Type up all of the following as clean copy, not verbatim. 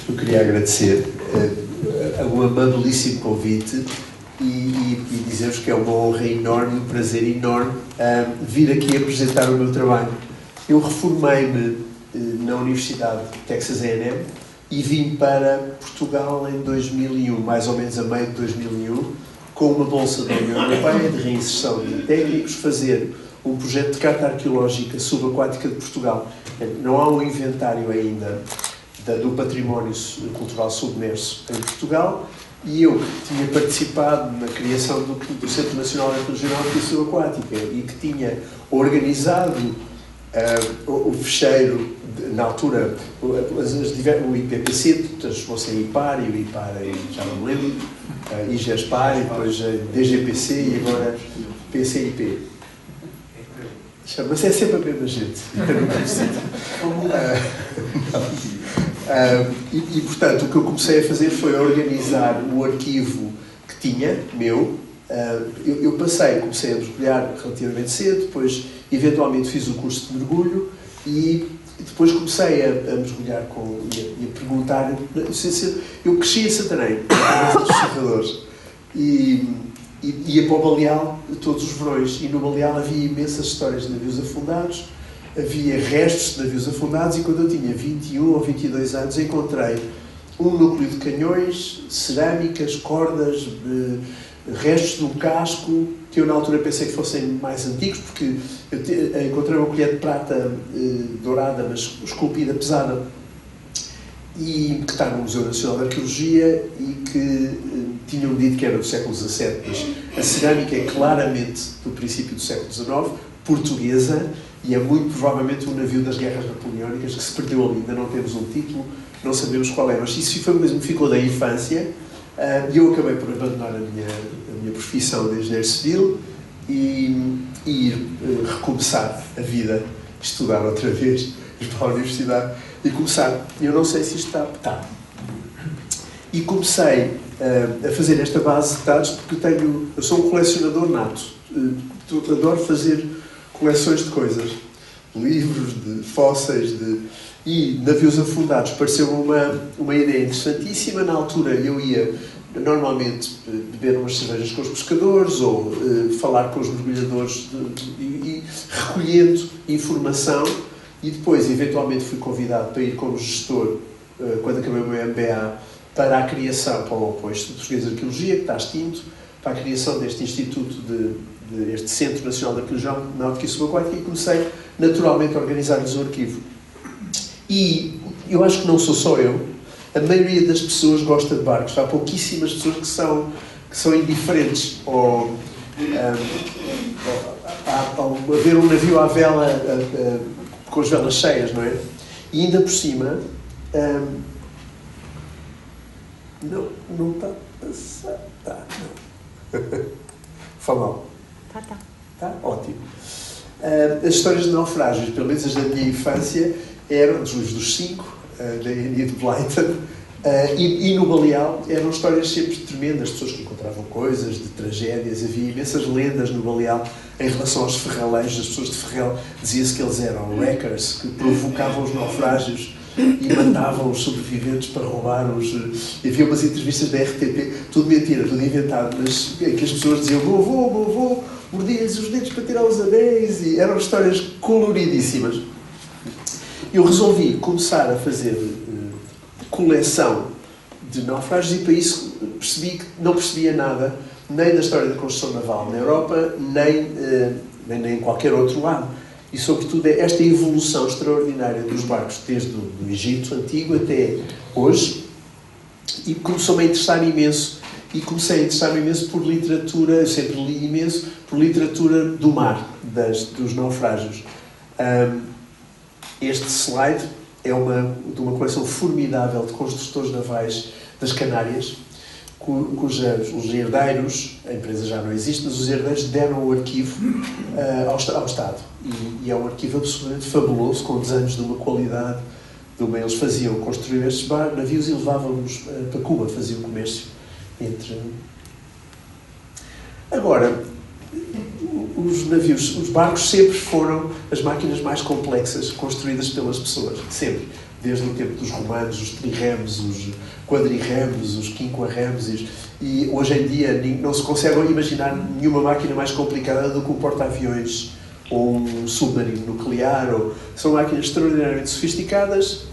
Eu queria agradecer um amabilíssimo convite e dizer-vos que é uma honra enorme, um prazer enorme vir aqui apresentar o meu trabalho. Eu reformei-me na Universidade de Texas A&M e vim para Portugal em 2001, mais ou menos a meio de 2001, com uma bolsa da União Europeia de reinserção de técnicos, fazer um projeto de carta arqueológica subaquática de Portugal. Não há um inventário ainda do património cultural submerso em Portugal, e eu que tinha participado na criação do Centro Nacional de Arqueologia Subaquática e que tinha organizado o fecheiro, na altura, o IPPC, transformou-se em IPAR, e o IPAR, já não me lembro, IGESPAR, e depois DGPC, e agora PCIP. Mas é sempre a mesma gente. Portanto, o que eu comecei a fazer foi organizar o arquivo que tinha, meu. Eu comecei a mergulhar relativamente cedo, depois eventualmente fiz o curso de mergulho e depois comecei a mergulhar e a perguntar. Eu cresci em Santarém, dos surfadores, e ia para o Baleal todos os verões, e no Baleal havia imensas histórias de navios afundados, havia restos de navios afundados, e quando eu tinha 21 ou 22 anos encontrei um núcleo de canhões, cerâmicas, cordas, restos de um casco, que eu na altura pensei que fossem mais antigos, porque eu encontrei uma colher de prata dourada, mas esculpida, pesada, e que está no Museu Nacional de Arqueologia, e que tinham dito que era do século XVII, mas a cerâmica é claramente do princípio do século XIX, portuguesa, e é muito provavelmente um navio das guerras napoleónicas que se perdeu ali. Ainda não temos um título, não sabemos qual é, mas isso foi mesmo que ficou da infância, e eu acabei por abandonar a minha profissão de engenheiro civil e ir recomeçar a vida, estudar outra vez, ir para a universidade e começar. Eu não sei se isto está. E comecei a fazer esta base de dados porque eu sou um colecionador nato. Adoro fazer coleções de coisas, livros, de fósseis, e navios afundados. Pareceu uma ideia interessantíssima. Na altura eu ia normalmente beber umas cervejas com os pescadores ou falar com os mergulhadores e recolhendo informação, e depois eventualmente fui convidado para ir como gestor, quando acabei o meu MBA, para a criação, para o Instituto Português de Arqueologia, que está extinto, para a criação deste Instituto, este Centro Nacional de Arqueologia Náutica e Subaquática, e comecei naturalmente a organizar-lhes o arquivo. E eu acho que não sou só eu, a maioria das pessoas gosta de barcos. Há pouquíssimas pessoas que são indiferentes ao ver um navio à vela, com as velas cheias, não é? E ainda por cima, não está a passar. Tá, não. Fala mal. Tá? Ótimo. As histórias de naufrágios, pelo menos as da minha infância, eram dos 5, da Enid Blyton, e no Baleal eram histórias sempre tremendas, pessoas que encontravam coisas, de tragédias. Havia imensas lendas no Baleal em relação aos ferraleiros. As pessoas de Ferrel, dizia-se que eles eram wreckers, que provocavam os naufrágios e matavam os sobreviventes para roubar os... Havia umas entrevistas da RTP, tudo mentira, tudo inventado, mas que as pessoas diziam: vovô, mordia-lhes os dedos para tirar os anéis, e eram histórias coloridíssimas. Eu resolvi começar a fazer coleção de naufrágios, e para isso percebi que não percebia nada, nem da história da construção naval na Europa, nem em qualquer outro lado. E, sobretudo, esta evolução extraordinária dos barcos, desde o Egito Antigo até hoje, e começou-me a interessar imenso. E comecei a interessar-me imenso por literatura, eu sempre li imenso, por literatura do mar, dos naufrágios. Este slide é de uma coleção formidável de construtores navais das Canárias, cujos os herdeiros, a empresa já não existe, mas os herdeiros deram o arquivo ao Estado. E é um arquivo absolutamente fabuloso, com desenhos de uma qualidade. Eles faziam construir estes navios e levavam-nos para Cuba, faziam comércio entre... Agora, os barcos sempre foram as máquinas mais complexas construídas pelas pessoas, sempre. desde o tempo dos romanos, os trirremos, os quadrirremos, os quinquarremos, e hoje em dia não se consegue imaginar nenhuma máquina mais complicada do que um porta-aviões ou um submarino nuclear. São máquinas extraordinariamente sofisticadas.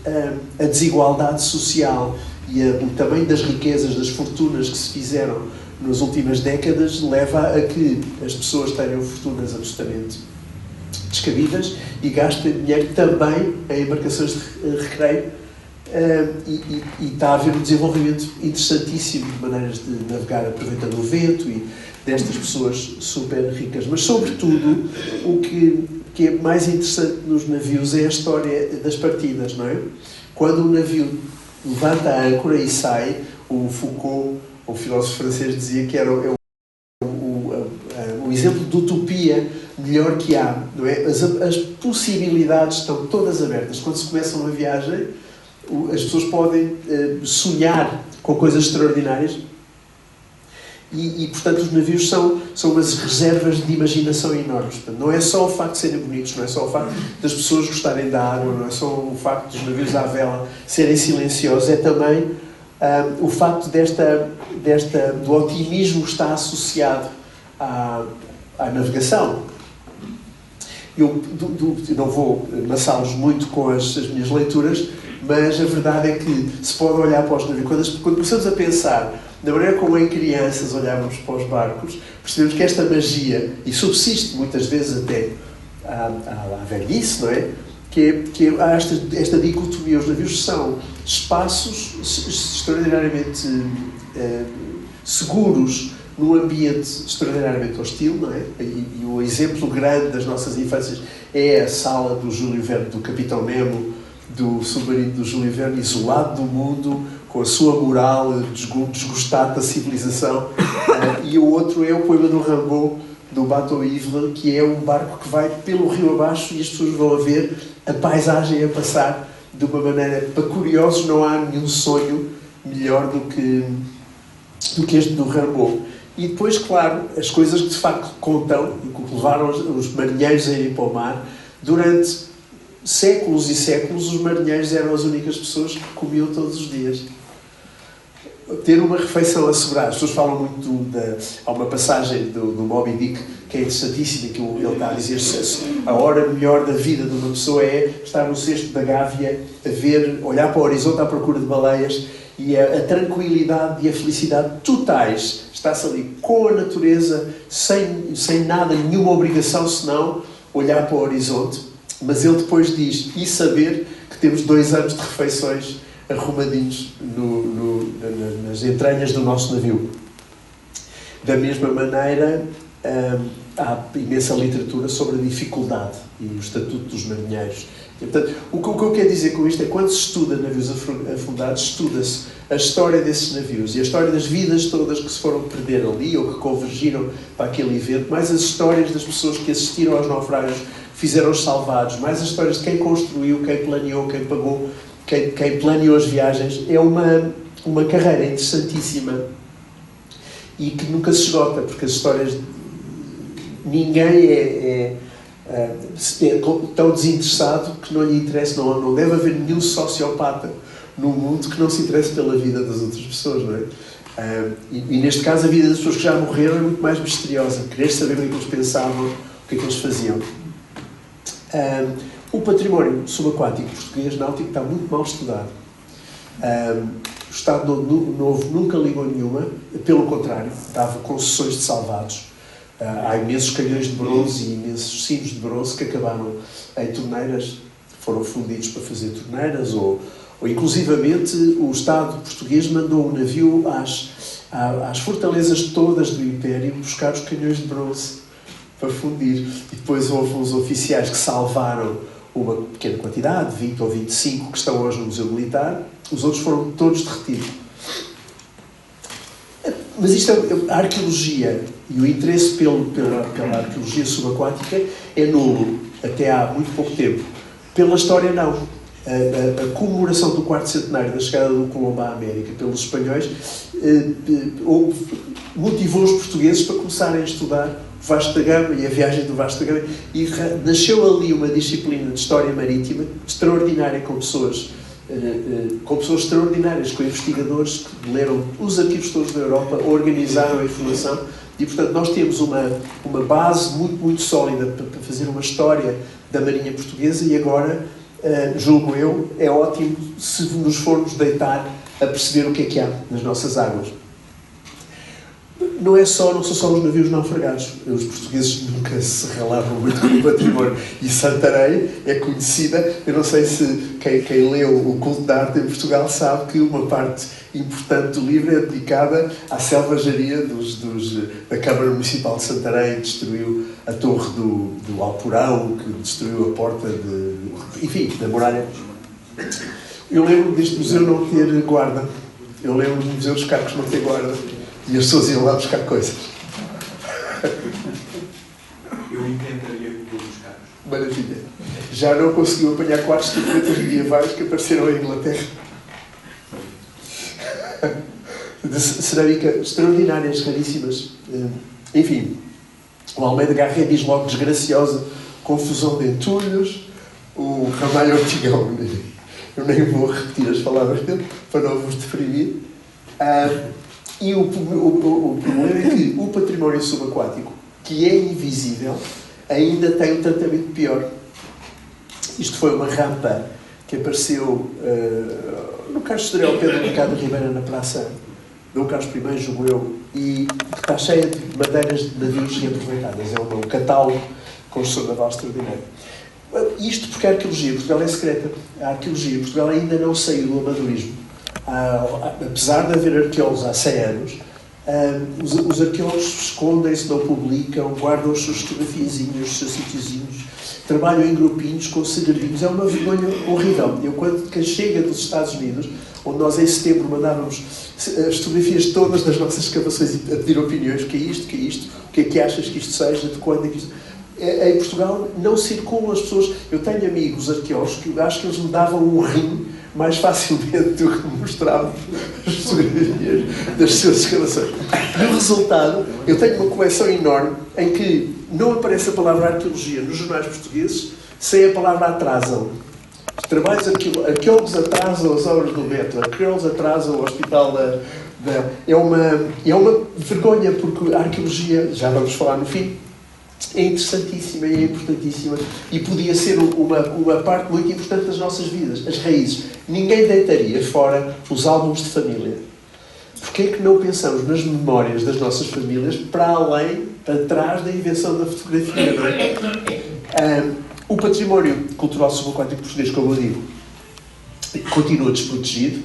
A desigualdade social e o tamanho das riquezas, das fortunas que se fizeram nas últimas décadas leva a que as pessoas tenham fortunas absolutamente descabidas e gastem dinheiro também em embarcações de recreio, e está a haver um desenvolvimento interessantíssimo de maneiras de navegar aproveitando o vento e destas pessoas super ricas. Mas, sobretudo, o que é mais interessante nos navios é a história das partidas, não é? Quando o navio levanta a âncora e sai, o Foucault, o filósofo francês, dizia que era o exemplo de utopia melhor que há, não é? As possibilidades estão todas abertas. Quando se começa uma viagem, as pessoas podem sonhar com coisas extraordinárias e, portanto, os navios são umas reservas de imaginação enormes. Portanto, não é só o facto de serem bonitos, não é só o facto das pessoas gostarem da água, não é só o facto dos navios à vela serem silenciosos, é também o facto do otimismo que está associado à navegação. Eu não vou amassá-los muito com as minhas leituras, mas a verdade é que se pode olhar para os navios. Quando começamos a pensar na maneira como em crianças olhávamos para os barcos, percebemos que esta magia, e subsiste muitas vezes até à velhice, não é? Que há esta dicotomia. Os navios são espaços extraordinariamente seguros num ambiente extraordinariamente hostil, não é? E o exemplo grande das nossas infâncias é a sala do Júlio Verne, do Capitão Nemo, do submarino do Júlio Verne, isolado do mundo, com a sua moral, desgostado da civilização. E o outro é o poema do Rimbaud, do Bateau Ivre, que é um barco que vai pelo rio abaixo e as pessoas vão a ver a paisagem a passar de uma maneira... Para curiosos, não há nenhum sonho melhor do que este do Rimbaud. E depois, claro, as coisas que de facto contam e que levaram os marinheiros a irem para o mar. Durante séculos e séculos, os marinheiros eram as únicas pessoas que comiam todos os dias. Ter uma refeição assegurada. As pessoas falam muito há uma passagem do Moby Dick que é interessantíssima, que ele está a dizer a hora melhor da vida de uma pessoa é estar no cesto da Gávea, olhar para o horizonte à procura de baleias, e a tranquilidade e a felicidade totais está-se ali com a natureza, sem nada, nenhuma obrigação senão olhar para o horizonte. Mas ele depois diz, e saber que temos 2 anos de refeições arrumadinhos nas entranhas do nosso navio. Da mesma maneira, há imensa literatura sobre a dificuldade e o estatuto dos marinheiros. E, portanto, o que eu quero dizer com isto é que quando se estuda navios afundados, estuda-se a história desses navios e a história das vidas todas que se foram perder ali ou que convergiram para aquele evento, mais as histórias das pessoas que assistiram aos naufrágios, fizeram-os salvados, mais as histórias de quem construiu, quem planeou, quem pagou, quem planeou as viagens. É uma carreira interessantíssima e que nunca se esgota, porque as histórias... Ninguém é tão desinteressado que não lhe interessa, não deve haver nenhum sociopata no mundo que não se interesse pela vida das outras pessoas, não é? E neste caso a vida das pessoas que já morreram é muito mais misteriosa. Querer saber o que é que eles pensavam, o que é que eles faziam. O património subaquático português náutico está muito mal estudado. O Estado Novo nunca ligou nenhuma, pelo contrário, dava concessões de salvados. Há imensos canhões de bronze e imensos sinos de bronze que acabaram em torneiras, foram fundidos para fazer torneiras, ou inclusivamente o Estado português mandou um navio às fortalezas todas do Império buscar os canhões de bronze para fundir. E depois houve uns oficiais que salvaram uma pequena quantidade, 20 ou 25, que estão hoje no Museu Militar. Os outros foram todos derretidos. Mas isto a arqueologia e o interesse pela arqueologia subaquática é nulo, até há muito pouco tempo. Pela história, não. A comemoração do 4º centenário da chegada do Colombo à América pelos espanhóis motivou os portugueses para começarem a estudar o Vasco da Gama e a viagem do Vasco da Gama, e nasceu ali uma disciplina de história marítima extraordinária, com pessoas com pessoas extraordinárias, com investigadores que leram os arquivos todos da Europa, organizaram a informação e, portanto, nós temos uma base muito, muito sólida para fazer uma história da Marinha Portuguesa e agora, julgo eu, é ótimo se nos formos deitar a perceber o que há nas nossas águas. Não são só os navios naufragados. Os portugueses nunca se relavam muito com o património. E Santarém é conhecida. Eu não sei se quem leu o Culto da Arte em Portugal sabe que uma parte importante do livro é dedicada à selvageria da Câmara Municipal de Santarém, que destruiu a torre do Alporão, que destruiu a porta enfim, da muralha. Eu lembro deste museu não ter guarda. Eu lembro do Museu dos Cacos não ter guarda. E as pessoas iam lá buscar coisas. Eu encantaria com os carros. Maravilha. Já não conseguiu apanhar 4 estatuetas medievais que apareceram em Inglaterra. De cerâmica extraordinárias, raríssimas. Enfim, o Almeida Garré diz logo desgraciosa confusão de entulhos. O Ramalho Ortigão, eu nem vou repetir as palavras dele para não vos deprimir. E o problema é que o património subaquático, que é invisível, ainda tem um tratamento pior. Isto foi uma rampa que apareceu no Cais de Estoril, ao pé do Mercado de Ribeira, na Praça Dom Carlos I, julgo eu, e que está cheia de madeiras de navios reaproveitadas. É um catálogo de construção naval extraordinário. Isto porque a arqueologia em Portugal é secreta. A arqueologia em Portugal ainda não saiu do amadorismo. Apesar de haver arqueólogos há 100 anos, os arqueólogos escondem-se, não publicam, guardam as suas fotografiazinhas, os seus sítiozinhos, trabalham em grupinhos com segredinhos. É uma vergonha horrível. Quem chega dos Estados Unidos, onde nós em setembro mandávamos as fotografias todas das nossas escavações a pedir opiniões, o que é isto, o que é que achas que isto seja, de quando é que isto... Em Portugal não circulam as pessoas. Eu tenho amigos arqueólogos que acho que eles me davam um rim mais facilmente do que me mostravam as fotografias das suas escavações. No resultado, eu tenho uma coleção enorme em que não aparece a palavra arqueologia nos jornais portugueses sem a palavra atrasam. Os trabalhos arqueólogos atrasam as obras do metro, arqueólogos atrasam o hospital É uma vergonha, porque a arqueologia, já vamos falar no fim, é interessantíssima e é importantíssima e podia ser uma parte muito importante das nossas vidas, as raízes. Ninguém deitaria fora os álbuns de família. Porquê é que não pensamos nas memórias das nossas famílias para além, para trás da invenção da fotografia? Não é? O património cultural subaquático português, como eu digo, continua desprotegido.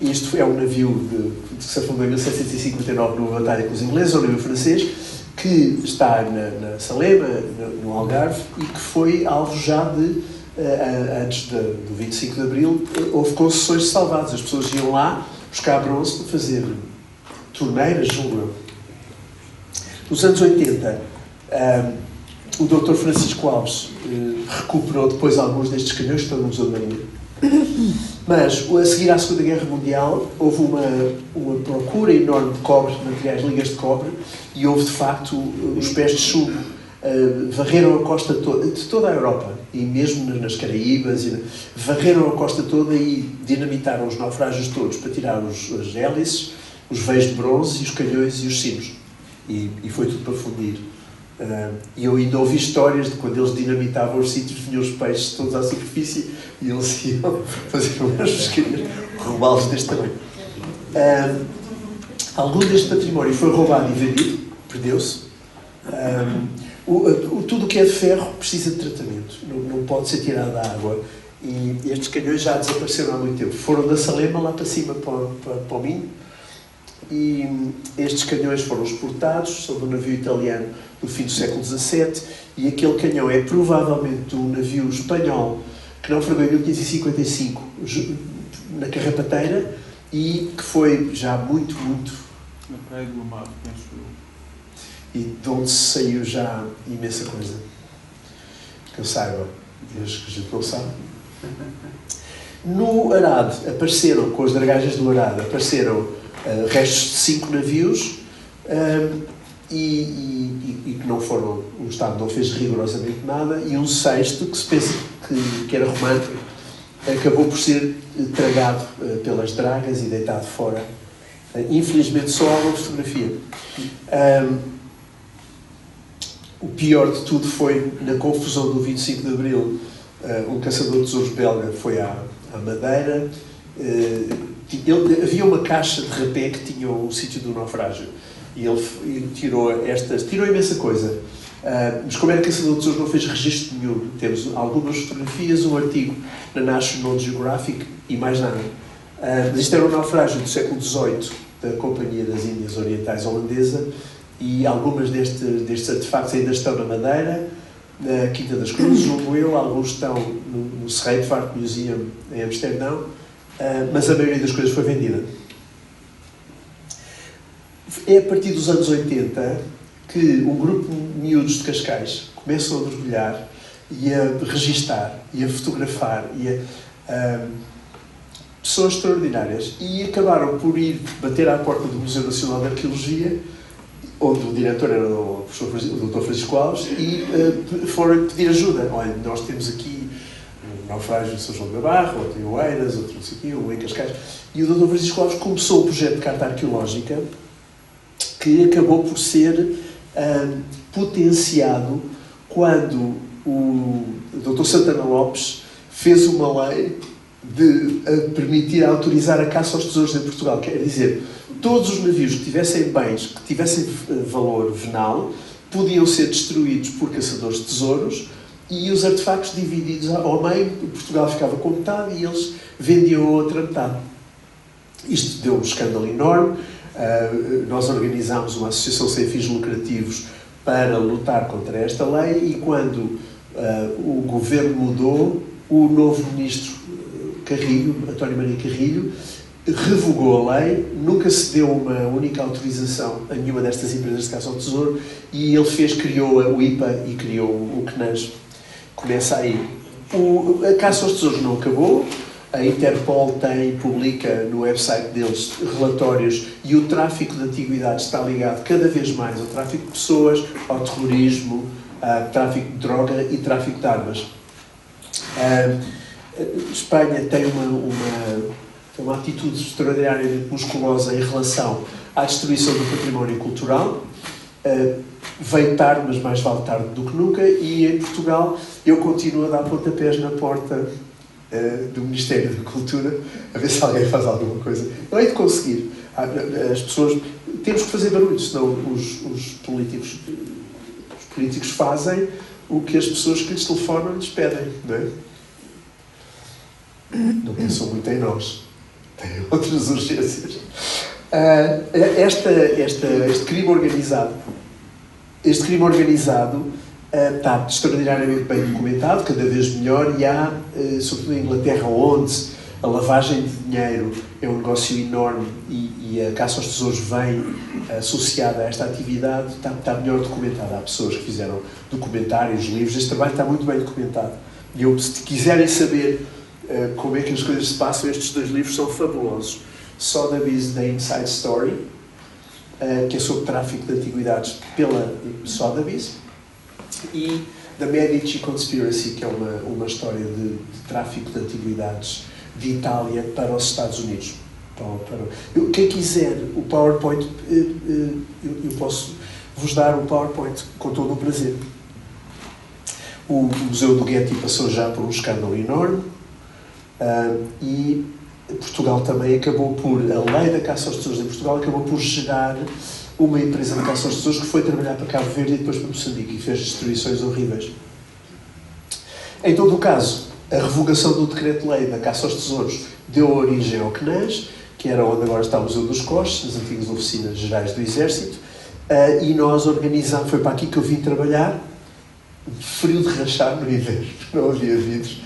Isto é um navio que se afundou em 1759 numa batalha com os ingleses, um navio francês, que está na Salema, no Algarve, e que foi alvo já de, antes do 25 de Abril, houve concessões salvadas. As pessoas iam lá buscar bronze para fazer torneiras, julgo eu. Nos anos 80, o Dr. Francisco Alves recuperou depois alguns destes canhões que estão no Museu da Marinha. Mas, a seguir à Segunda Guerra Mundial, houve uma procura enorme de cobre, de materiais, ligas de cobre, e houve, de facto, os pés de chumbo varreram a costa toda, de toda a Europa, e mesmo nas Caraíbas, varreram a costa toda e dinamitaram os naufrágios todos para tirar as hélices, os veios de bronze, os canhões e os sinos. E foi tudo para fundir. E eu ainda ouvi histórias de quando eles dinamitavam os sítios, vinham os peixes todos à superfície e eles iam fazer umas pesquinhas, roubá-los deste tamanho. Algum deste património foi roubado e vendido, perdeu-se. Tudo o que é de ferro precisa de tratamento, não pode ser tirado da água. E estes canhões já desapareceram há muito tempo. Foram da Salema lá para cima, para o Minho. E estes canhões foram exportados sobre um navio italiano do fim do século XVII, e aquele canhão é provavelmente um navio espanhol que naufragou em 1555 na Carrapateira e que foi já muito na Praia do Mar, penso eu. E de onde saiu já imensa coisa que eu saiba, desde que a gente não sabe. No Arado apareceram, com as dragagens do Arado, apareceram restos de 5 navios e que não foram, o Estado não fez rigorosamente nada, e um sexto que se pensa que era romano, acabou por ser tragado pelas dragas e deitado fora. Infelizmente só há uma fotografia. O pior de tudo foi, na confusão do 25 de Abril, um caçador de tesouros belga foi à Madeira. Havia uma caixa de rapé que tinha o sítio do naufrágio. E ele tirou imensa coisa. Mas como era caçador de tesouros, não fez registro nenhum. Temos algumas fotografias, um artigo na National Geographic e mais nada. Mas isto era um naufrágio do século XVIII da Companhia das Índias Orientais Holandesa, e algumas destes artefactos ainda estão na Madeira, na Quinta das Cruzes, julgo eu, alguns estão no Scheepvaart Museum em Amsterdão, mas a maioria das coisas foi vendida. É a partir dos anos 80 que um grupo de miúdos de Cascais começam a mergulhar e a registar, e a fotografar, e pessoas extraordinárias, e acabaram por ir bater à porta do Museu Nacional de Arqueologia, onde o diretor era o Dr. Francisco Alves, e foram pedir ajuda. Olha, nós temos aqui um naufrágio de São João da Barra, outro em Oeiras, outro não sei o quê, um em Cascais. E o Dr. Francisco Alves começou o projeto de carta arqueológica, que acabou por ser potenciado quando o Dr. Santana Lopes fez uma lei de autorizar a caça aos tesouros em Portugal. Quer dizer, todos os navios que tivessem bens, que tivessem valor venal, podiam ser destruídos por caçadores de tesouros, e os artefactos divididos ao meio. Portugal ficava com metade e eles vendiam a outra metade. Isto deu um escândalo enorme. Nós organizámos uma associação sem fins lucrativos para lutar contra esta lei, e quando o governo mudou, o novo ministro Carrilho, António Maria Carrilho, revogou a lei, nunca se deu uma única autorização a nenhuma destas empresas de caça ao tesouro, e ele criou o IPA e criou o CNAS. Começa aí. A caça aos tesouros não acabou. A Interpol publica no website deles relatórios, e o tráfico de antiguidades está ligado cada vez mais ao tráfico de pessoas, ao terrorismo, ao tráfico de droga e tráfico de armas. Espanha tem uma atitude extraordinariamente musculosa em relação à destruição do património cultural. Veio tarde, mas mais vale tarde do que nunca, e em Portugal eu continuo a dar pontapés na porta do Ministério da Cultura, a ver se alguém faz alguma coisa. Não é de conseguir. As pessoas... Temos que fazer barulho, senão os políticos fazem o que as pessoas que lhes telefonam lhes pedem, não é? Não pensam muito em nós. Têm outras urgências. Este crime organizado está extraordinariamente bem documentado, cada vez melhor, e há, sobretudo em Inglaterra, onde a lavagem de dinheiro é um negócio enorme e a caça aos tesouros vem associada a esta atividade, está melhor documentada. Há pessoas que fizeram documentários, livros. Este trabalho está muito bem documentado. E se quiserem saber como é que as coisas se passam, estes dois livros são fabulosos. Sotheby's The Inside Story, que é sobre tráfico de antiguidades pela Sotheby's, e The Medici Conspiracy, que é uma história de tráfico de antiguidades de Itália para os Estados Unidos. Quem quiser o PowerPoint, eu posso vos dar o PowerPoint com todo o prazer. O Museu do Getty passou já por um escândalo enorme, e Portugal também acabou por... A lei da caça aos tesouros em Portugal acabou por gerar uma empresa de caça aos tesouros que foi trabalhar para Cabo Verde e depois para Moçambique, e fez destruições horríveis. Em todo o caso, a revogação do decreto-lei da caça aos tesouros deu origem ao CNAS, que era onde agora está o Museu dos Coches, as antigas oficinas gerais do Exército, e nós organizámos, foi para aqui que eu vim trabalhar, frio de rachar no inverno, não havia vidros,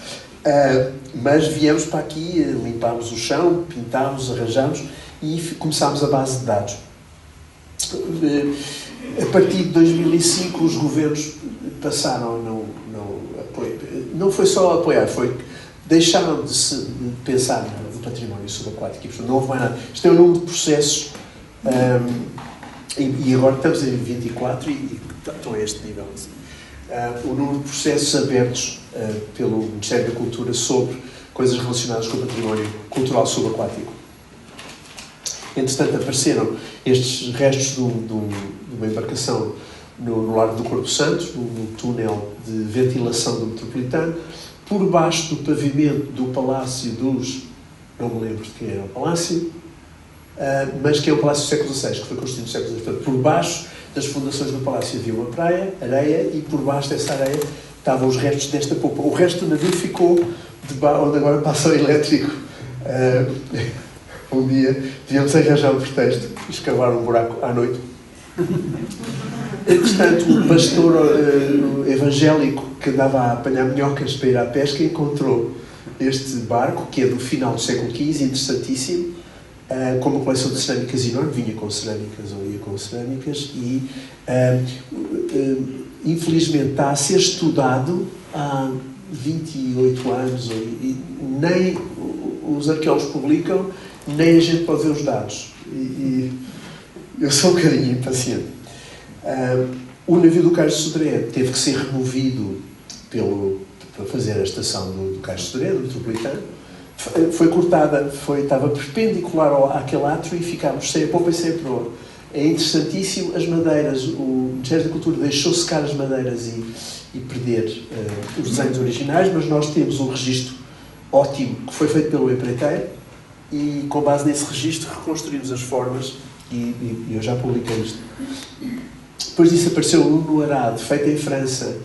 mas viemos para aqui, limpámos o chão, pintámos, arranjámos e começámos a base de dados. A partir de 2005 os governos passaram a não foi só apoiar, deixaram de pensar no património subaquático, e portanto não houve mais nada. Isto é um número de processos, e agora estamos em 24 e estão a este nível. O número de processos abertos pelo Ministério da Cultura sobre coisas relacionadas com o património cultural subaquático. Entretanto, apareceram estes restos de uma embarcação no Largo do Corpo Santo, no túnel de ventilação do Metropolitano, por baixo do pavimento do Palácio dos... não me lembro de quem era o palácio, mas que é o Palácio do século XVI, que foi construído no século XVI. Portanto, por baixo das fundações do palácio havia uma praia, areia, e por baixo dessa areia estavam os restos desta popa. O resto do navio ficou onde agora passa o elétrico. Um dia devíamos arranjar um pretexto e escavar um buraco à noite. Entretanto, o pastor evangélico que andava a apanhar minhocas para ir à pesca encontrou este barco, que é do final do século XV, interessantíssimo, com uma coleção de cerâmicas enorme, vinha com cerâmicas ou ia com cerâmicas, e infelizmente está a ser estudado há 28 anos, e nem os arqueólogos publicam, nem a gente pode ver os dados. E eu sou um bocadinho impaciente. O navio do Cais de Sodré teve que ser removido para fazer a estação do Cais de Sodré, do Metropolitano. Foi cortada, estava perpendicular àquele átrio e ficámos sem a popa e sem a proa. É interessantíssimo, as madeiras, o Ministério da Cultura deixou secar as madeiras e perder os desenhos originais, mas nós temos um registro ótimo que foi feito pelo empreiteiro e, com base nesse registro, reconstruímos as formas e eu já publiquei isto. Depois disso apareceu um no Arado, feito em França,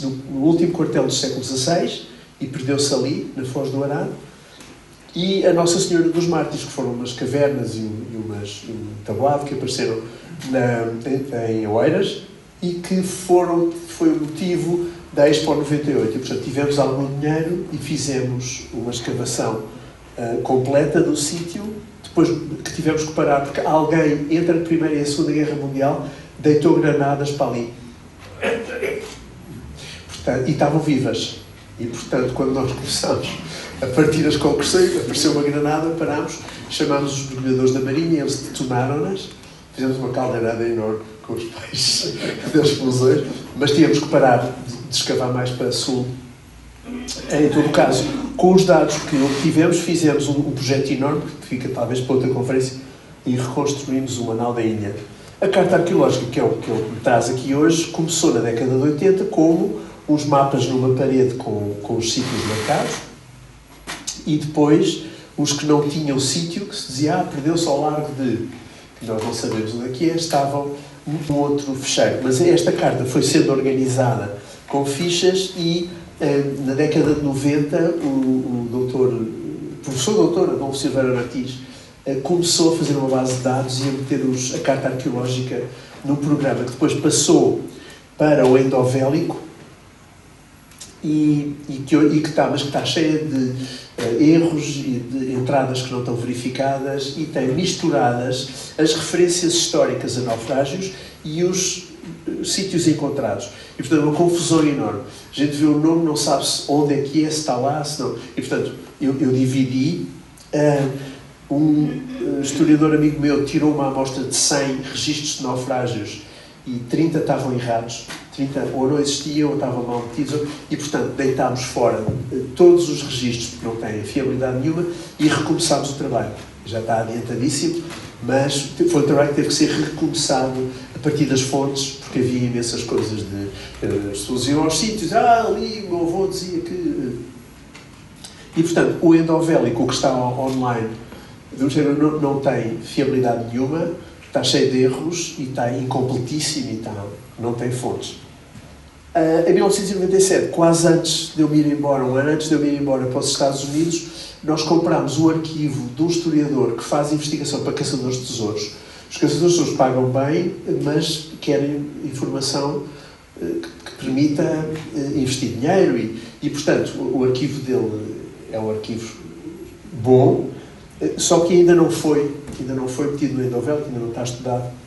no último quartel do século XVI, e perdeu-se ali, na Foz do Arado, e a Nossa Senhora dos Mártires, que foram umas cavernas e um tabuado que apareceram em Oeiras, e que foi o motivo da Expo 98. E, portanto, tivemos algum dinheiro e fizemos uma escavação completa do sítio, depois que tivemos que parar, porque alguém, entre a Primeira e a Segunda Guerra Mundial, deitou granadas para ali. Portanto, e estavam vivas. E, portanto, quando nós começámos a partir as concursões, apareceu uma granada, parámos, chamámos os mergulhadores da Marinha, eles detonaram-nas, fizemos uma caldeirada enorme com os peixes das explosões, mas tínhamos que parar de escavar mais para sul. Em todo o caso, com os dados que obtivemos, fizemos um projeto enorme, que fica talvez para outra conferência, e reconstruímos o Anal da Ilha. A carta arqueológica, que é o que me traz aqui hoje, começou na década de 80 como uns mapas numa parede com os sítios marcados, e depois os que não tinham sítio, que se dizia, perdeu-se ao largo de... nós não sabemos onde é que é, estavam num outro fecheiro. Mas esta carta foi sendo organizada com fichas e, na década de 90, o professor doutor Adolfo Silveira Martins começou a fazer uma base de dados e a meter a carta arqueológica num programa que depois passou para o endovélico, mas que está cheia de erros e de entradas que não estão verificadas, e tem misturadas as referências históricas a naufrágios e os sítios encontrados. E, portanto, uma confusão enorme. A gente vê o nome, não sabe onde é que é, se está lá, se não... E, portanto, eu dividi... um historiador amigo meu tirou uma amostra de 100 registros de naufrágios e 30 estavam errados, 30 ou não existiam ou estavam mal metidos, e, portanto, deitámos fora todos os registros, porque não têm fiabilidade nenhuma, e recomeçámos o trabalho. Já está adiantadíssimo, mas foi um trabalho que teve que ser recomeçado a partir das fontes, porque havia imensas coisas de... as pessoas iam aos sítios, ali o meu avô dizia que... E, portanto, o endovélico, o que está online, do género, não tem fiabilidade nenhuma, está cheio de erros e está incompletíssimo e não tem fontes. Em 1997, quase antes de eu me ir embora, um ano antes de eu me ir embora para os Estados Unidos, nós comprámos o arquivo de um historiador que faz investigação para caçadores de tesouros. Os caçadores de tesouros pagam bem, mas querem informação que permita investir dinheiro e, portanto, o arquivo dele é um arquivo bom, só que ainda não foi metido no endovélico, ainda não está estudado.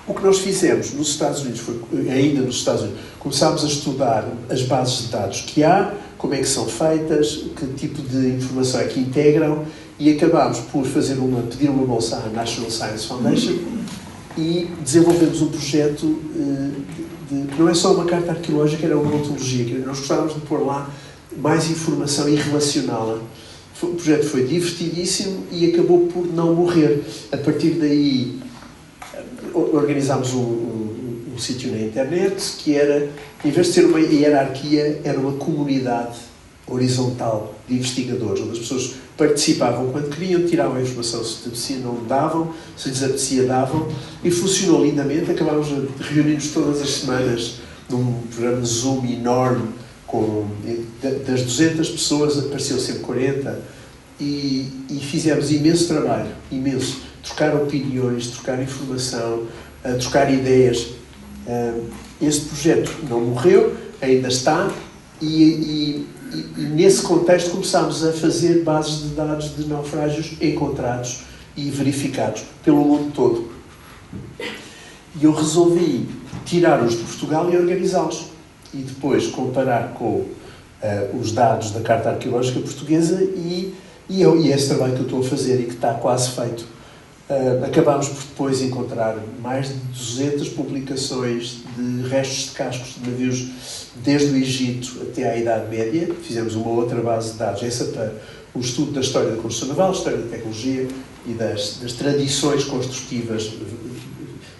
O que nós fizemos nos Estados Unidos, ainda nos Estados Unidos, começámos a estudar as bases de dados que há, como é que são feitas, que tipo de informação é que integram, e acabámos por pedir uma bolsa à National Science Foundation e desenvolvemos um projeto que não é só uma carta arqueológica, era uma ontologia, que nós gostávamos de pôr lá mais informação e relacioná-la. O projeto foi divertidíssimo e acabou por não morrer. A partir daí, organizámos um sítio na internet que era, em vez de ser uma hierarquia, era uma comunidade horizontal de investigadores, onde as pessoas participavam quando queriam, tiravam a informação, se apetecia não davam, se lhes apetecia davam, e funcionou lindamente. Acabámos de reunir-nos todas as semanas num programa de Zoom enorme, das 200 pessoas apareciam sempre 40, e fizemos imenso trabalho, imenso. Trocar opiniões, trocar informação, trocar ideias. Este projeto não morreu, ainda está, e nesse contexto começámos a fazer bases de dados de naufrágios encontrados e verificados pelo mundo todo. E eu resolvi tirá-los de Portugal e organizá-los. E depois comparar com os dados da Carta Arqueológica Portuguesa e esse trabalho que eu estou a fazer e que está quase feito. Acabámos por depois encontrar mais de 200 publicações de restos de cascos de navios desde o Egito até à Idade Média. Fizemos uma outra base de dados, essa para o estudo da história da construção naval, história da tecnologia e das tradições construtivas,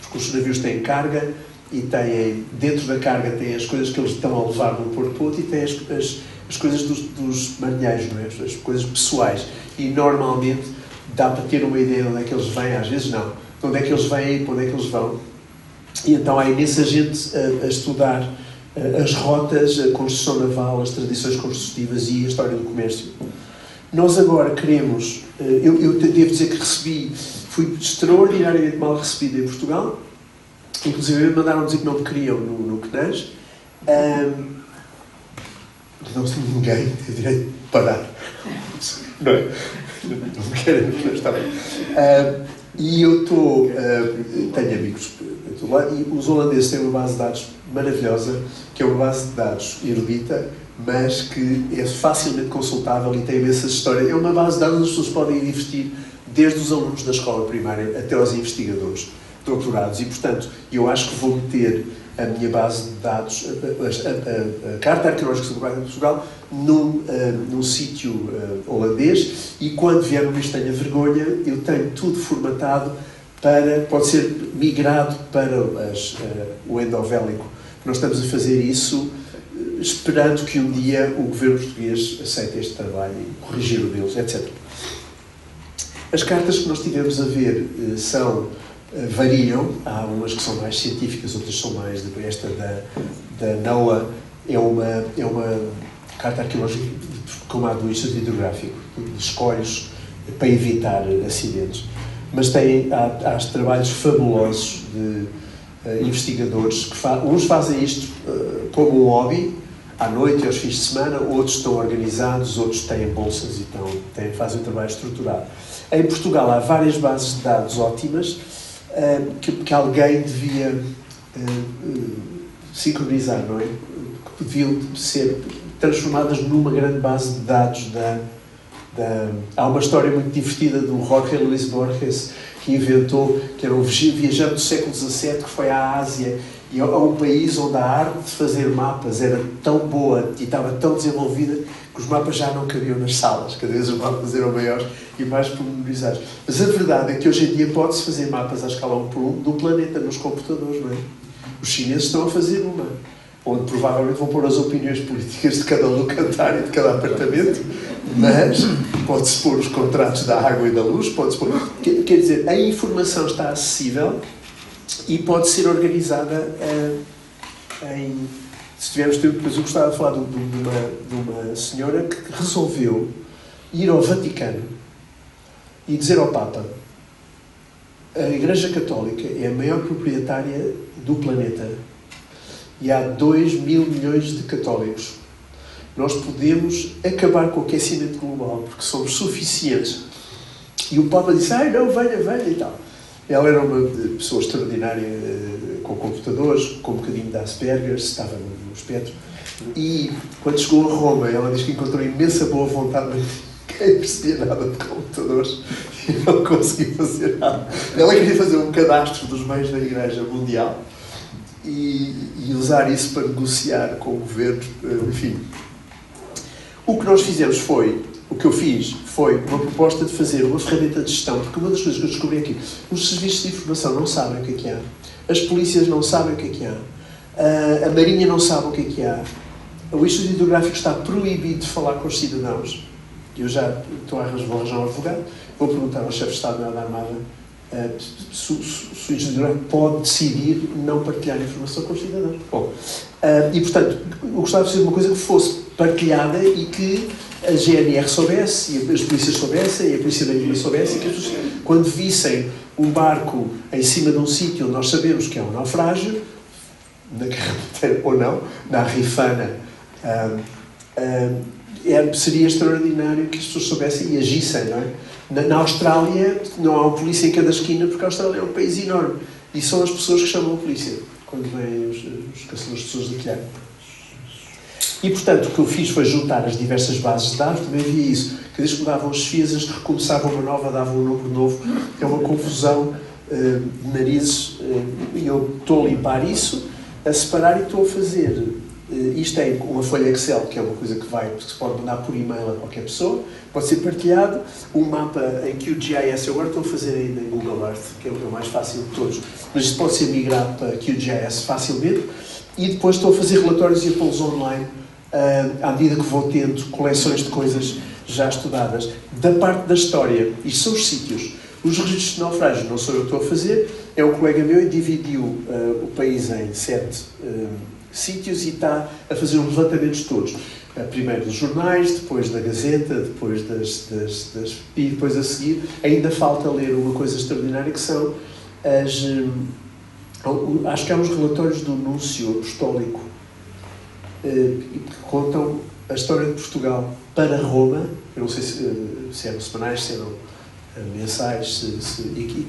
porque os navios têm carga e têm, dentro da carga, têm as coisas que eles estão a levar no porto e têm as coisas dos marinheiros, não é? As coisas pessoais. E normalmente dá para ter uma ideia de onde é que eles vêm, às vezes não. De onde é que eles vêm e para onde é que eles vão. E então há imensa gente a estudar as rotas, a construção naval, as tradições construtivas e a história do comércio. Nós agora queremos, eu devo dizer que fui extraordinariamente mal recebido em Portugal, inclusive me mandaram dizer que não me queriam no CNAS, não se ninguém tem direito de parar, não é? Não me querem no CNAS, está bem. E eu tenho amigos lá, e os holandeses têm uma base de dados maravilhosa, que é uma base de dados erudita, mas que é facilmente consultável e tem imensas histórias. É uma base de dados onde as pessoas podem investir desde os alunos da escola primária até aos investigadores, doutorados, e portanto eu acho que vou meter a minha base de dados, a Carta Arqueológica sobre Portugal, num sítio holandês, e quando vier o Ministro tenha vergonha, eu tenho tudo formatado pode ser migrado para o endovélico. Nós estamos a fazer isso esperando que um dia o governo português aceite este trabalho e corrigir o deles, etc. As cartas que nós tivemos a ver variam. Há umas que são mais científicas, outras são mais... Esta da NOAA é uma carta arqueológica como a do Instituto Hidrográfico, de escolhos para evitar acidentes. Mas há trabalhos fabulosos de investigadores que uns fazem isto como um hobby, à noite e aos fins de semana, outros estão organizados, outros têm bolsas e fazem um trabalho estruturado. Em Portugal há várias bases de dados ótimas que alguém devia sincronizar, não é? Que deviam ser transformadas numa grande base de dados Há uma história muito divertida do Jorge Luis Borges, que inventou, que era um viajante do século XVII que foi à Ásia e a um país onde a arte de fazer mapas era tão boa e estava tão desenvolvida que os mapas já não cabiam nas salas. Cada vez os mapas eram maiores e mais pormenorizados. Mas a verdade é que hoje em dia pode-se fazer mapas à escala 1 por 1 do planeta nos computadores, não é? Os chineses estão a fazer uma, onde provavelmente vão pôr as opiniões políticas de cada locatário e de cada apartamento, mas pode-se pôr os contratos da água e da luz, pode-se pôr... Quer dizer, a informação está acessível e pode ser organizada se tivermos tempo. Depois eu gostava de falar de uma senhora que resolveu ir ao Vaticano e dizer ao Papa: a Igreja Católica é a maior proprietária do planeta e há 2 mil milhões de católicos. Nós podemos acabar com o aquecimento global porque somos suficientes. E o Papa disse: não, venha e tal. Ela era uma pessoa extraordinária, com computadores, com um bocadinho de Asperger, estava no espectro. E quando chegou a Roma, ela diz que encontrou imensa boa vontade, mas ninguém percebia nada de computadores e não conseguia fazer nada. Ela queria fazer um cadastro dos meios da Igreja Mundial e usar isso para negociar com o governo, enfim. O que nós fizemos foi, o que eu fiz, foi uma proposta de fazer uma ferramenta de gestão, porque uma das coisas que eu descobri aqui, os serviços de informação não sabem o que há, as polícias não sabem o que há, a Marinha não sabe o que há, o Instituto Hidrográfico está proibido de falar com os cidadãos. Eu já vou arranjar um advogado, vou perguntar ao chefe de Estado-Maior da Armada se o Instituto Hidrográfico pode decidir não partilhar informação com os cidadãos. Bom, e, portanto, eu gostava de fazer uma coisa que fosse partilhada e que a GNR soubesse, e as polícias soubessem, e a Polícia Marítima soubesse, e que as pessoas, quando vissem um barco em cima de um sítio onde nós sabemos que é um naufrágio, na carretera ou não, na Rifana, seria extraordinário que as pessoas soubessem e agissem, não é? Na Austrália não há uma polícia em cada esquina, porque a Austrália é um país enorme. E são as pessoas que chamam a polícia, quando vêm os caçadores de pessoas de telhado. E, portanto, o que eu fiz foi juntar as diversas bases de dados, também havia isso. Cada vez que mudavam as defesas, recomeçavam uma nova, davam um número novo. É uma confusão de narizes. E eu estou a limpar isso, a separar e estou a fazer. Isto é uma folha Excel, que é uma coisa que se pode mandar por e-mail a qualquer pessoa, pode ser partilhado, um mapa em QGIS, eu agora estou a fazer ainda em Google Earth, que é o mais fácil de todos, mas isto pode ser migrado para QGIS facilmente, e depois estou a fazer relatórios e a pô-los online, à medida que vou tendo coleções de coisas já estudadas. Da parte da história, isto são os sítios. Os registros de naufrágios não sou eu que estou a fazer, é um colega meu e dividiu o país em 7 sítios e está a fazer os levantamentos todos. Primeiro dos jornais, depois da Gazeta, depois e depois a seguir. Ainda falta ler uma coisa extraordinária que são acho que há uns relatórios do Núncio Apostólico que contam a história de Portugal para Roma. Eu não sei se eram semanais, se eram mensais, e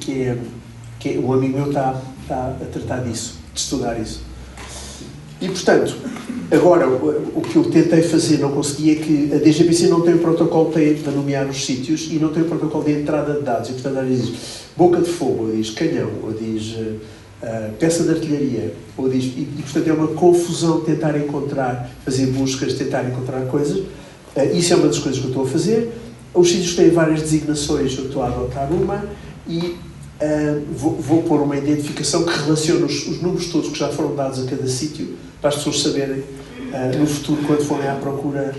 que um amigo meu está a tratar disso, de estudar isso. E, portanto, agora, o que eu tentei fazer, não consegui, é que a DGPC não tem um protocolo para nomear os sítios e não tem um protocolo de entrada de dados. E, portanto, ela diz boca de fogo, ou diz canhão, ou diz peça de artilharia, ou diz... E, portanto, é uma confusão tentar encontrar, fazer buscas, tentar encontrar coisas. Isso é uma das coisas que eu estou a fazer. Os sítios têm várias designações, eu estou a adotar uma, e vou pôr uma identificação que relaciona os números todos que já foram dados a cada sítio, para as pessoas saberem no futuro, quando forem à procura.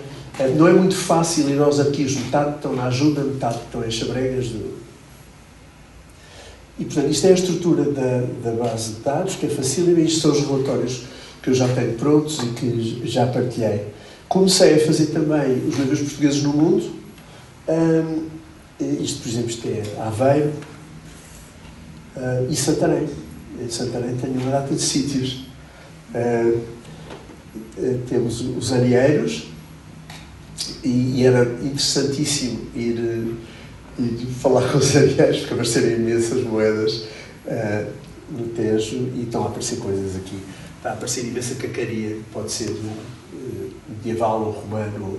Não é muito fácil ir aos arquivos, metade estão na ajuda, metade estão em chabregas. E, portanto, isto é a estrutura da base de dados, que é facílima, e isto são os relatórios que eu já tenho prontos e que já partilhei. Comecei a fazer também os navios portugueses no mundo. Isto, por exemplo, isto é Aveiro e Santarém. Em Santarém tenho uma data de sítios. Temos os areeiros e era interessantíssimo ir falar com os areeiros, porque apareceram imensas moedas no Tejo e estão a aparecer coisas aqui. Está a aparecer imensa cacaria, pode ser medieval ou romano.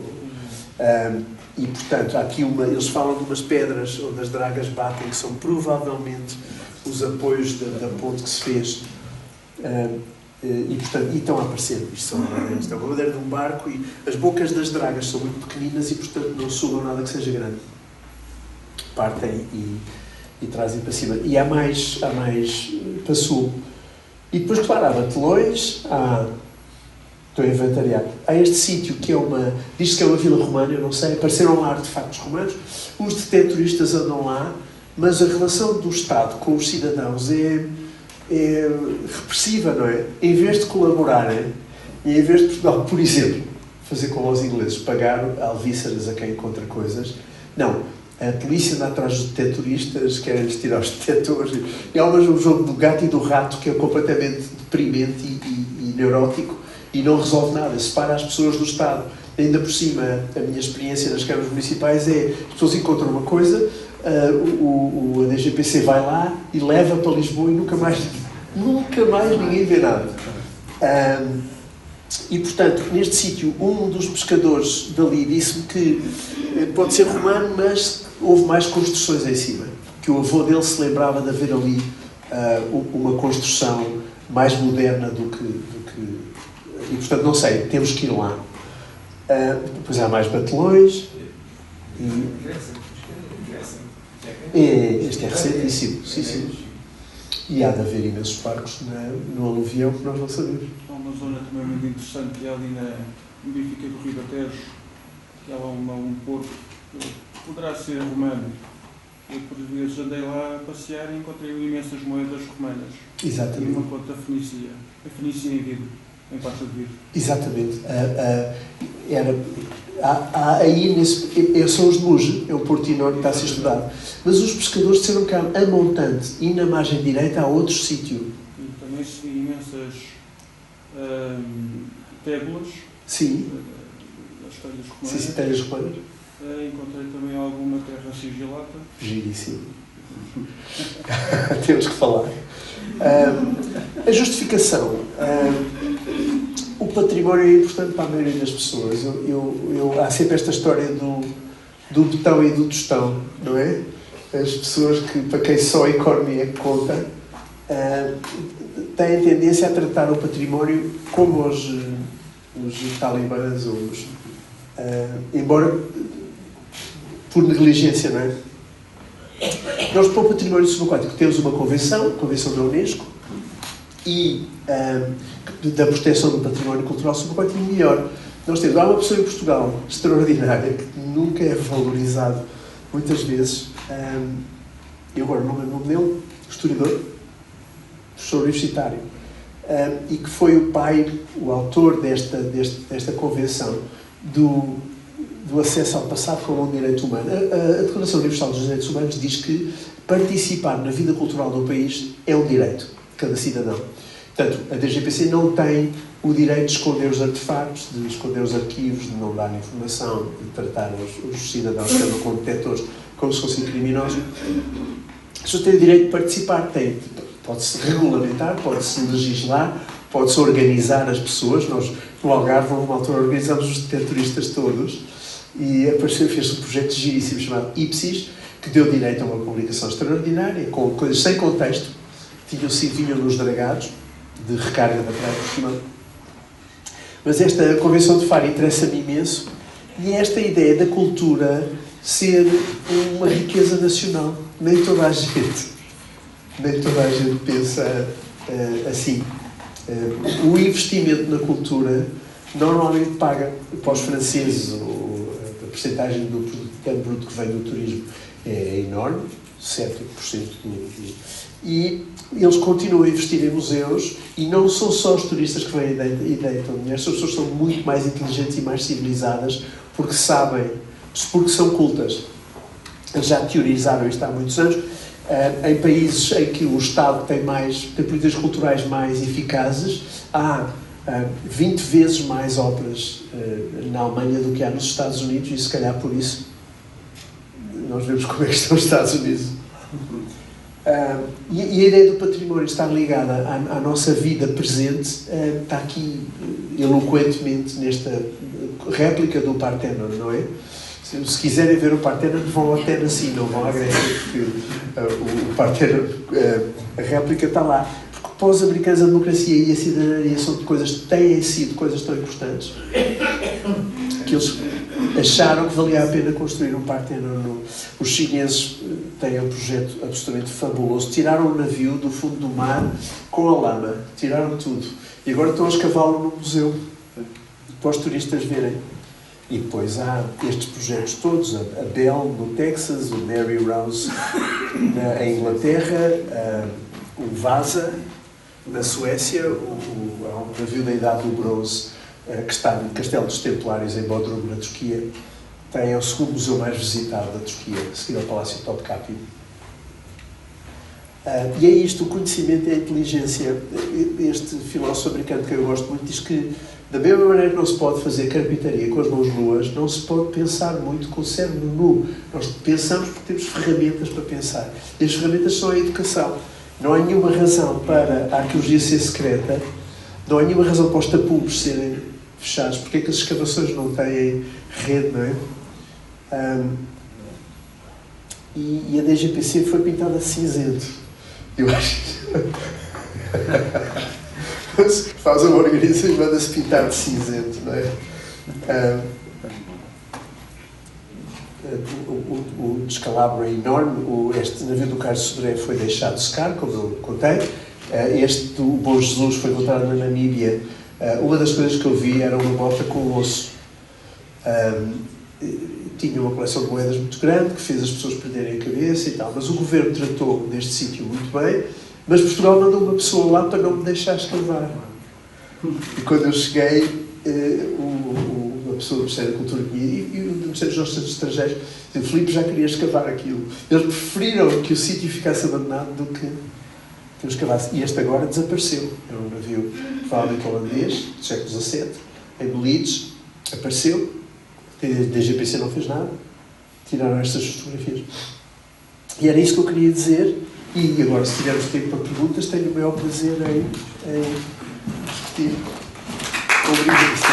E, portanto, há aqui eles falam de umas pedras onde as dragas batem, que são provavelmente os apoios da ponte que se fez. E, portanto, estão a aparecer. Isto é uma madeira de um barco e as bocas das dragas são muito pequeninas e, portanto, não sugam nada que seja grande. Partem e trazem para cima. E há mais para sul. E depois, claro, há batelões, estou a inventariar. Há este sítio que diz-se que é uma vila romana, eu não sei, apareceram lá artefactos romanos, os detectoristas andam lá, mas a relação do Estado com os cidadãos é repressiva, não é? Em vez de colaborarem, e em vez de Portugal, por exemplo, fazer como os ingleses, pagar alvíceras a quem encontra coisas, não. A polícia anda atrás dos detectoristas, querem-lhes tirar os detectores. É um jogo do gato e do rato que é completamente deprimente e neurótico e não resolve nada. Separa as pessoas do Estado. Ainda por cima, a minha experiência nas câmaras municipais é as pessoas encontram uma coisa, a DGPC vai lá e leva para Lisboa e nunca mais ninguém vê nada. E, portanto, neste sítio, um dos pescadores dali disse-me que pode ser romano, mas houve mais construções em cima. Que o avô dele se lembrava de haver ali uma construção mais moderna do que... E, portanto, não sei, temos que ir lá. Depois há mais batelões. Este é recentíssimo, sim. E há de haver imensos parques no aluvião que nós não sabemos. Há uma zona também muito interessante que é ali na Benfica do Ribatejo, que há lá um porto que poderá ser romano. Eu, por vezes, andei lá a passear e encontrei imensas moedas romanas. Exatamente. E uma conta fenícia. A fenícia em vidro, em pasta de vidro. Exatamente. Aí, são os de Muge, é o porto enorme que está a ser estudado. Mas os pescadores disseram que há a montante e na margem direita há outro sítio. E também se vi imensas tébulas. Sim. Das telhas romanas. Sim, telhas romanas. Encontrei também alguma terra sigilata. Giríssimo. Temos que falar. A justificação. O património é importante para a maioria das pessoas. Há sempre esta história do betão e do tostão, não é? As pessoas para quem só a economia é que conta, têm tendência a tratar o património como os talibãs, embora por negligência, não é? Nós, para o património subaquático, temos uma convenção, a Convenção da Unesco, e da proteção do património cultural subaquático, melhor. Há uma pessoa em Portugal extraordinária que nunca é valorizado muitas vezes. Eu agora não lembro o nome dele, historiador, professor universitário, e que foi o pai, o autor desta convenção do acesso ao passado como um direito humano. A Declaração Universal dos Direitos Humanos diz que participar na vida cultural do país é um direito de cada cidadão. Portanto, a DGPC não tem o direito de esconder os artefactos, de esconder os arquivos, de não dar informação, de tratar os cidadãos que andam com detectores como se fossem criminosos. As pessoas têm o direito de participar, pode-se regulamentar, pode-se legislar, pode-se organizar as pessoas. Nós, no Algarve, uma altura organizamos os detectoristas todos e fez um projeto giríssimo chamado Ipsis, que deu direito a uma publicação extraordinária, com coisas sem contexto, vinham nos dragados, de recarga da praia por cima. Mas esta Convenção de Faro interessa-me imenso, e é esta ideia da cultura ser uma riqueza nacional. Nem toda a gente pensa assim. O investimento na cultura normalmente paga para os franceses. A percentagem do produto bruto que vem do turismo é enorme, 7%. E eles continuam a investir em museus, e não são só os turistas que vêm e deitam dinheiro. As pessoas são muito mais inteligentes e mais civilizadas porque sabem, porque são cultas. Eles já teorizaram isto há muitos anos. Em países em que o Estado tem políticas culturais mais eficazes, há 20 vezes mais óperas na Alemanha do que há nos Estados Unidos, e se calhar por isso nós vemos como é que estão os Estados Unidos. E a ideia do património estar ligada à nossa vida presente está aqui eloquentemente nesta réplica do Parthenon, não é? Se quiserem ver o Parthenon, vão ao Tennessee, não vão à Grécia, porque o Parthenon, a réplica está lá. Porque para os americanos a democracia e a cidadania são têm sido coisas tão importantes que eles acharam que valia a pena construir um Parthenon. Os chineses têm um projeto absolutamente fabuloso. Tiraram o navio do fundo do mar com a lama, tiraram tudo. E agora estão a escavá-lo no museu, para os turistas verem. E depois há estes projetos todos, a Bell no Texas, o Mary Rouse na Inglaterra, o Vasa na Suécia, há um navio da Idade do Bronze que está no Castelo dos Templários em Bodrum, na Turquia. É o segundo museu mais visitado da Turquia, a seguir ao Palácio Topkapi. E é isto, o conhecimento e a inteligência. Este filósofo americano que eu gosto muito diz que, da mesma maneira que não se pode fazer carpintaria com as mãos nuas, não se pode pensar muito com o cérebro nu. Nós pensamos porque temos ferramentas para pensar. E as ferramentas são a educação. Não há nenhuma razão para a arqueologia ser secreta, não há nenhuma razão para os tapumes serem fechados. Porque é que as escavações não têm rede, não é? E a DGPC foi pintada cinzento. Eu acho que faz uma organização e manda-se pintar de cinzento, não é? o descalabro é enorme. Este navio do Carlos Sodré foi deixado secar, como eu contei. Este do Bom Jesus foi encontrado na Namíbia. Uma das coisas que eu vi era uma bota com um osso. Tinha uma coleção de moedas muito grande, que fez as pessoas perderem a cabeça e tal. Mas o governo tratou deste sítio muito bem, mas Portugal mandou uma pessoa lá para não me deixar escavar. E quando eu cheguei, a pessoa do Ministério da Cultura e o Ministério dos Negócios Estrangeiros, o Filipe já queria escavar aquilo. Eles preferiram que o sítio ficasse abandonado do que eu escavasse. E este agora desapareceu. Era um navio provavelmente holandês, do século XVII, em Belize, apareceu. A DGPC não fez nada. Tiraram estas fotografias. E era isso que eu queria dizer. E agora, se tivermos tempo para perguntas, tenho o maior prazer em discutir. Obrigado.